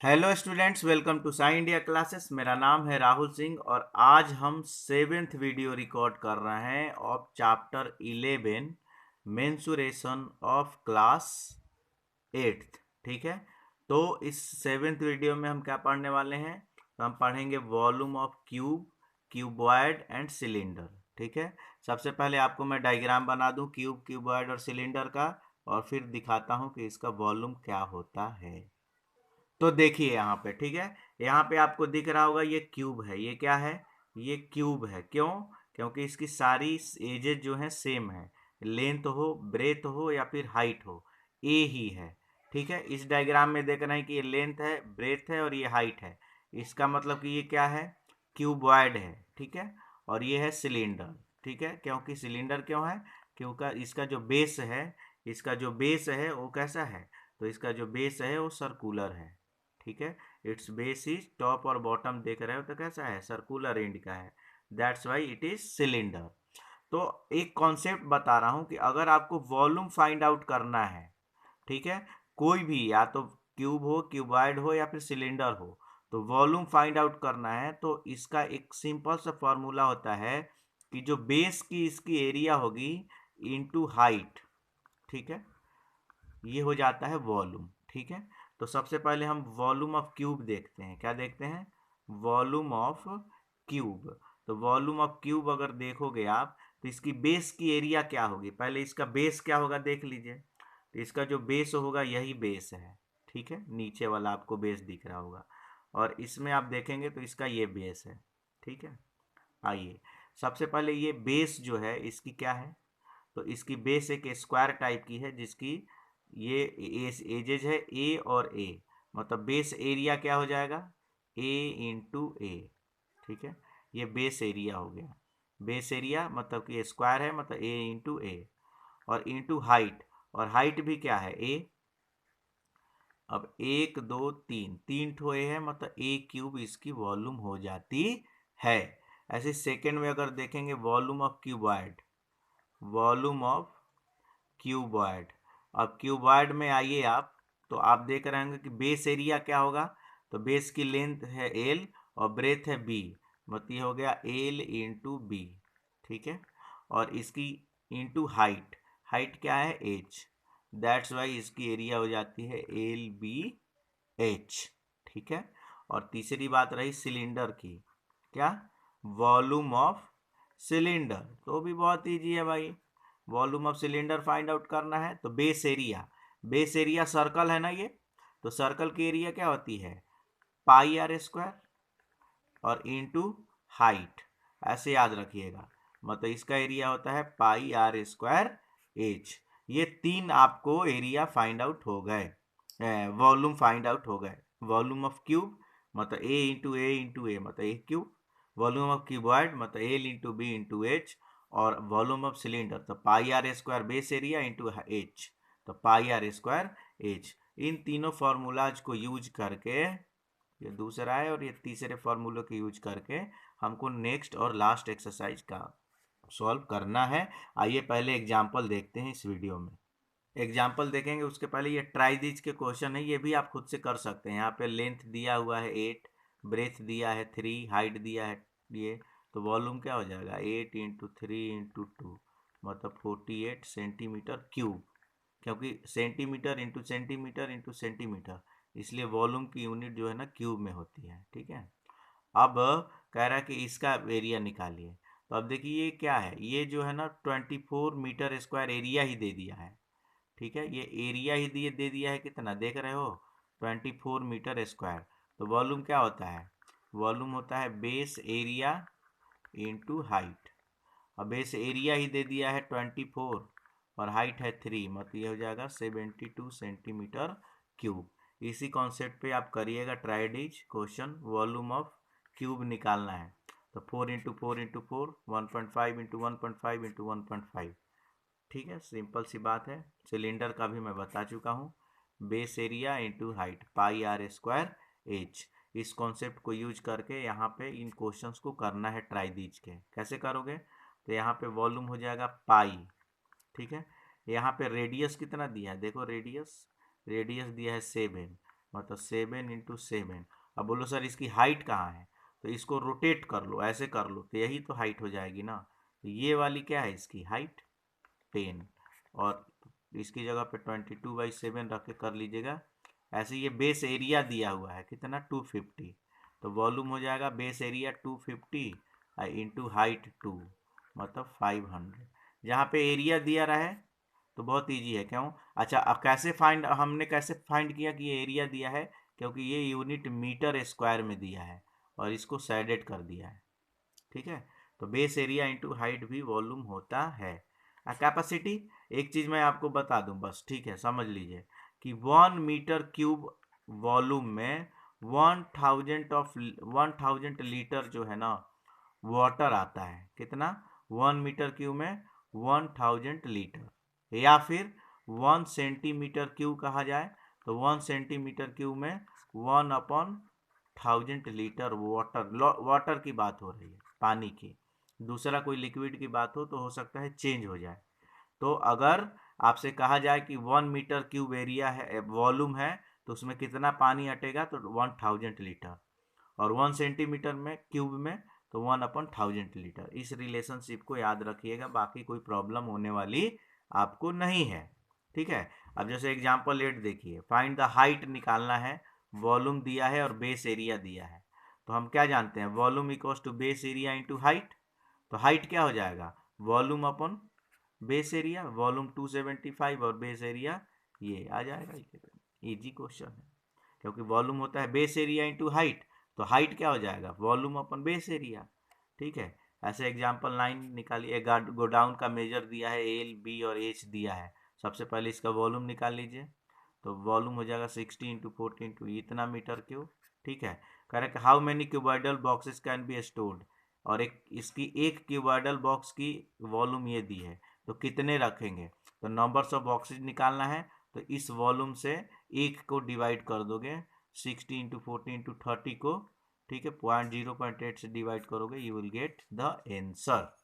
Hello students, welcome to Sai India classes. मेरा नाम है राहुल सिंह और आज हम सेवेंथ वीडियो रिकॉर्ड कर रहे हैं of chapter 11 mensuration of class 8th। ठीक है, तो इस सेवेंथ वीडियो में हम क्या पढ़ने वाले हैं? तो हम पढ़ेंगे volume of cube, cuboid and cylinder. ठीक है, सबसे पहले आपको मैं डायग्राम बना दूं क्यूब, क्यूबॉइड और सिलेंडर का, और फिर दिखाता हूं कि इसका वॉल्यूम क्या होता है। तो देखिए यहाँ पे, ठीक है, यहाँ पे आपको दिख रहा होगा ये क्यूब है। ये क्या है? ये क्यूब है। क्यों? क्योंकि इसकी सारी एजेस जो हैं सेम है, लेंथ हो, ब्रेथ हो या फिर हाइट हो, ए ही है। ठीक है, इस डायग्राम में देख रहे हैं कि ये लेंथ है, ब्रेथ है और ये हाइट है। इसका मतलब कि ये क्या है? क्यूबॉइड है। ठीक है, और ये है सिलेंडर। ठीक है, क्योंकि सिलेंडर क्यों है? क्योंकि इसका जो बेस है, इसका जो बेस है वो कैसा है? तो इसका जो बेस है वो सर्कुलर है। ठीक है, इट्स बेस इज, टॉप और बॉटम देख रहे हो तो कैसा है? सर्कुलर एंड का है। That's why it is cylinder. तो एक कॉन्सेप्ट बता रहा हूं कि अगर आपको वॉल्यूम फाइंड आउट करना है, ठीक है, कोई भी, या तो क्यूब हो, क्यूबॉइड हो या फिर सिलेंडर हो, तो वॉल्यूम फाइंड आउट करना है तो इसका एक सिंपल सा फॉर्मूला होता है कि जो बेस की इसकी एरिया होगी इनटू हाइट। ठीक है, ये हो जाता है वॉल्यूम। ठीक है, तो सबसे पहले हम वॉल्यूम ऑफ क्यूब देखते हैं। क्या देखते हैं? Volume of cube. तो वॉल्यूम ऑफ क्यूब अगर देखोगे आप, तो इसकी बेस की एरिया क्या होगी? पहले इसका बेस क्या होगा देख लीजिए। तो इसका जो बेस होगा यही बेस है। ठीक है, नीचे वाला आपको बेस दिख रहा होगा, और इसमें आप देखेंगे तो इसका ये बेस है। ठीक है, आइए सबसे पहले ये बेस जो है इसकी क्या है? तो इसकी बेस एक स्क्वायर टाइप की है, जिसकी ये एजेज है ए और ए, मतलब बेस एरिया क्या हो जाएगा? ए इंटू ए। ठीक है, ये बेस एरिया हो गया। बेस एरिया मतलब कि स्क्वायर है, मतलब ए इंटू ए, और इंटू हाइट, और हाइट भी क्या है? ए। अब एक दो तीन, तीन ठो ए है, मतलब ए क्यूब इसकी वॉल्यूम हो जाती है। ऐसे सेकेंड में अगर देखेंगे volume of cuboid, volume of cuboid. अब क्यूबॉइड में आइए आप, तो आप देख रहे होंगे कि बेस एरिया क्या होगा? तो बेस की लेंथ है एल और ब्रेथ है बी, मतलब ये हो गया एल इंटू बी। ठीक है, और इसकी इंटू हाइट, हाइट क्या है? एच। दैट्स वाई इसकी एरिया हो जाती है एल बी एच। ठीक है, और तीसरी बात रही सिलेंडर की। क्या? Volume of cylinder. तो भी बहुत ईजी है भाई। Volume of cylinder find out करना है तो base area, base area circle है ना ये, तो सर्कल की एरिया क्या होती है? पाई आर स्क्वायर, और इनटू हाइट। ऐसे याद रखिएगा, मतलब इसका एरिया होता है पाई आर स्क्वायर एच। ये तीन आपको एरिया फाइंड आउट हो गए, वॉल्यूम फाइंड आउट हो गए। वॉल्यूम ऑफ क्यूब मतलब ए इंटू ए मतलब A cube, volume of cuboid मतलब L into B into H, और वॉल्यूम ऑफ सिलेंडर तो pi R square base area into H, तो पाई आर स्क्वायर एच। इन तीनों फार्मूलाज को यूज करके, ये दूसरा है, और ये तीसरे फार्मूले को यूज करके हमको नेक्स्ट और लास्ट एक्सरसाइज का सॉल्व करना है। आइए पहले एग्जाम्पल देखते हैं इस वीडियो में। एग्जाम्पल देखेंगे उसके पहले ये ट्राई दीज के क्वेश्चन है, ये भी आप खुद से कर सकते हैं। यहाँ पे लेंथ दिया हुआ है 8, ब्रेथ दिया है 3, हाइट दिया है ये, तो वॉल्यूम क्या हो जाएगा? 8 इंटू 3 इंटू 2 मतलब 48 सेंटीमीटर क्यूब। क्योंकि सेंटीमीटर इंटू सेंटीमीटर, इसलिए वॉल्यूम की यूनिट जो है ना क्यूब में होती है। ठीक है, अब कह रहा है कि इसका एरिया निकालिए। तो अब देखिए ये क्या है? ये जो है ना 24 मीटर स्क्वायर एरिया ही दे दिया है। ठीक है, ये एरिया ही दे दिया है, कितना देख रहे हो? 24 मीटर स्क्वायर। तो वॉल्यूम क्या होता है? वॉल्यूम होता है बेस एरिया इंटू हाइट। अब बेस एरिया ही दे दिया है 24, और हाइट है 3, मतलब ये हो जाएगा 72 सेंटीमीटर क्यूब। इसी कॉन्सेप्ट पे आप करिएगा try these question. Volume of cube निकालना है, तो 4 इंटू 4 1.5 इंटू 1.5 इंटू 1.5। ठीक है, सिंपल सी बात है। सिलेंडर का भी मैं बता चुका हूँ, base area into height pi R square H. इस कॉन्सेप्ट को यूज करके यहाँ पे इन क्वेश्चंस को करना है ट्राई दीज के। कैसे करोगे? तो यहाँ पे वॉल्यूम हो जाएगा पाई। ठीक है, यहाँ पे रेडियस कितना दिया है? देखो रेडियस, रेडियस दिया है 7, मतलब 7 × 7। अब बोलो सर इसकी हाइट कहाँ है, तो इसको रोटेट कर लो, ऐसे कर लो, तो यही तो हाइट हो जाएगी ना। तो ये वाली क्या है इसकी हाइट 10, और इसकी जगह पे 22/7 रख के कर लीजिएगा। ऐसे ये बेस एरिया दिया हुआ है कितना 250, तो वॉल्यूम हो जाएगा बेस एरिया 250 इंटू हाइट 2 मतलब 500। जहाँ पे एरिया दिया रहा है तो बहुत इजी है क्यों। अच्छा अब कैसे फाइंड, हमने कैसे फाइंड किया कि ये एरिया दिया है, क्योंकि ये यूनिट मीटर स्क्वायर में दिया है और इसको शेडेड कर दिया है। ठीक है, तो बेस एरिया इंटू हाइट भी वॉल्यूम होता है। कैपेसिटी, एक चीज़ मैं आपको बता दूं बस, ठीक है, समझ लीजिए कि 1 मीटर क्यूब वॉल्यूम में 1000 लीटर जो है ना वाटर आता है। कितना, 1 मीटर क्यूब में 1000 लीटर, या फिर 1 सेंटीमीटर क्यूब कहा जाए तो 1 सेंटीमीटर क्यूब में 1/1000 लीटर वाटर। वाटर की बात हो रही है, पानी की। दूसरा कोई लिक्विड की बात हो तो हो सकता है चेंज हो जाए। तो अगर आपसे कहा जाए कि 1 मीटर क्यूब एरिया है, वॉल्यूम है, तो उसमें कितना पानी हटेगा, तो 1000 लीटर। और 1 सेंटीमीटर में क्यूब में तो 1/1000 लीटर। इस रिलेशनशिप को याद रखिएगा, बाकी कोई प्रॉब्लम होने वाली आपको नहीं है। ठीक है, अब जैसे एग्जांपल 8 देखिए, फाइंड द हाइट निकालना है, वॉल्यूम दिया है और बेस एरिया दिया है। तो हम क्या जानते हैं, volume equals to base area into height. तो हाइट क्या हो जाएगा, वॉल्यूम अपन बेस एरिया, वॉल्यूम 275 और बेस एरिया ये आ जाएगा। इजी क्वेश्चन है, क्योंकि वॉल्यूम होता है बेस एरिया इंटू हाइट, तो हाइट क्या हो जाएगा, वॉल्यूम अपन बेस एरिया। ठीक है, ऐसे एग्जांपल 9 निकालिए। गोडाउन का मेजर दिया है, एल बी और एच दिया है। सबसे पहले इसका वॉल्यूम निकाल लीजिए, तो वॉल्यूम हो जाएगा 60 × 40 इतना मीटर क्यूब। ठीक है, correct. How many cuboidal boxes can be stored, और एक इसकी एक क्यूबॉइडल बॉक्स की वॉल्यूम ये दी है, तो कितने रखेंगे, तो नंबर्स ऑफ बॉक्सेस निकालना है। तो इस वॉल्यूम से एक को डिवाइड कर दोगे, 60 × 40 × 30 को, ठीक है, 0.8 से डिवाइड करोगे, you will get the answer.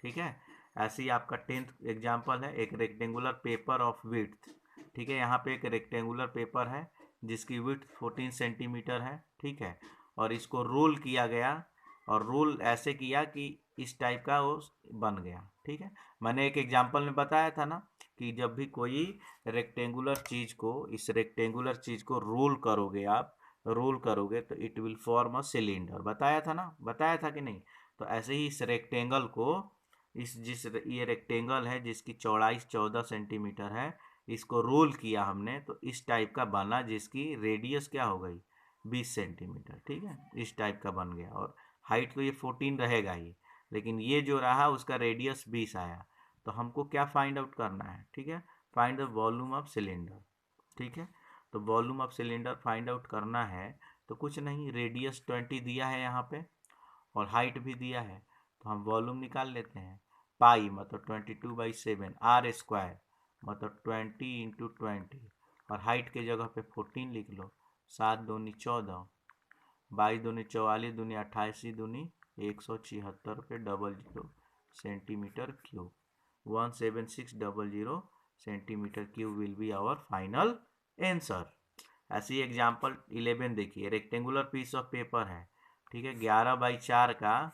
ठीक है, ऐसे ही आपका 10th एग्जाम्पल है, एक रेक्टेंगुलर पेपर ऑफ विड्थ। ठीक है, यहाँ पे एक रेक्टेंगुलर पेपर है जिसकी विड्थ 14 सेंटीमीटर है। ठीक है, और इसको रोल किया गया, और रोल ऐसे किया कि इस टाइप का वो बन गया। ठीक है, मैंने एक एग्जाम्पल में बताया था ना कि जब भी कोई रेक्टेंगुलर चीज़ को, इस रेक्टेंगुलर चीज़ को रोल करोगे आप, रोल करोगे तो it will form a cylinder. बताया था ना, बताया था कि नहीं। तो ऐसे ही इस रेक्टेंगल को, इस जिस ये रेक्टेंगल है जिसकी चौड़ाई 14 सेंटीमीटर है, इसको रोल किया हमने तो इस टाइप का बना, जिसकी रेडियस क्या हो गई 20 सेंटीमीटर। ठीक है, इस टाइप का बन गया, और हाइट तो ये 14 रहेगा ही, लेकिन ये जो रहा उसका रेडियस 20 आया। तो हमको क्या फाइंड आउट करना है, ठीक है, find the volume of cylinder. ठीक है, तो volume of cylinder find out करना है, तो कुछ नहीं, रेडियस 20 दिया है यहाँ पे और हाइट भी दिया है, तो हम वॉल्यूम निकाल लेते हैं। पाई मतलब 22/7, आर स्क्वायर मतलब 20 × 20, और हाइट के जगह पे 14 लिख लो। 7 दूनी 14, 22 दूनी 44, दूनी 88, दूनी 176 पे 00 centimetre cube, 17600 centimetre cube will be our final answer. ऐसी एग्जांपल 11 देखिए, रेक्टेंगुलर पीस ऑफ पेपर है। ठीक है, 11/4 का,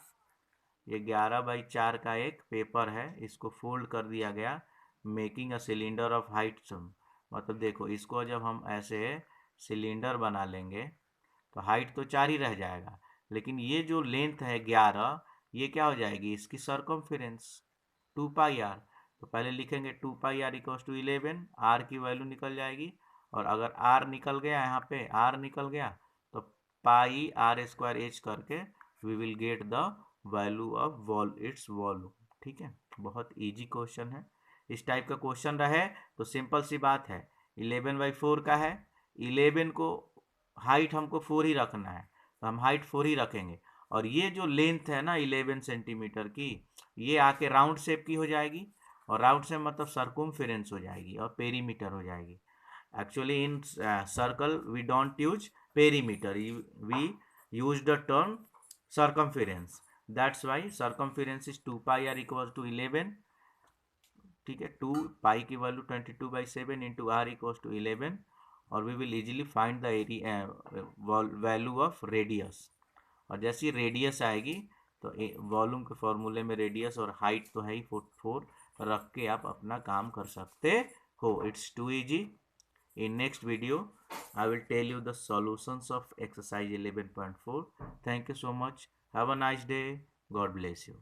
ये 11/4 का एक पेपर है, इसको फोल्ड कर दिया गया, making a cylinder of height some. मतलब देखो, इसको जब हम ऐसे सिलेंडर बना लेंगे तो हाइट तो 4 ही रह जाएगा, लेकिन ये जो लेंथ है 11, ये क्या हो जाएगी, इसकी सरकमफेरेंस 2πr। तो पहले लिखेंगे 2πr इक्वल्स टू 11, आर की वैल्यू निकल जाएगी, और अगर आर निकल गया, यहाँ पे आर निकल गया, तो पाई आर स्क्वायर एच करके we will get the value of its volume. ठीक है, बहुत इजी क्वेश्चन है। इस टाइप का क्वेश्चन रहे तो सिंपल सी बात है, 11/4 का है, 11 को हाइट हमको 4 ही रखना है, तो हम हाइट 4 ही रखेंगे, और ये जो लेंथ है ना 11 सेंटीमीटर की, ये आके राउंड शेप की हो जाएगी, और राउंड शेप मतलब सर्कुम्फेरेंस हो जाएगी और पेरीमीटर हो जाएगी। Actually in circle we don't use perimeter, we use the term circumference, that's why circumference is 2πr equals to 11। ठीक है, 2 पाई की value 22/7 into R equals to 11, और we will easily find the area value of radius. और जैसे ही radius आएगी तो volume के फॉर्मूले में रेडियस और हाइट तो है ही 4 रख के आप अपना काम कर सकते हो। It's too easy. In next video, I will tell you the solutions of exercise 11.4. Thank you so much. Have a nice day. God bless you.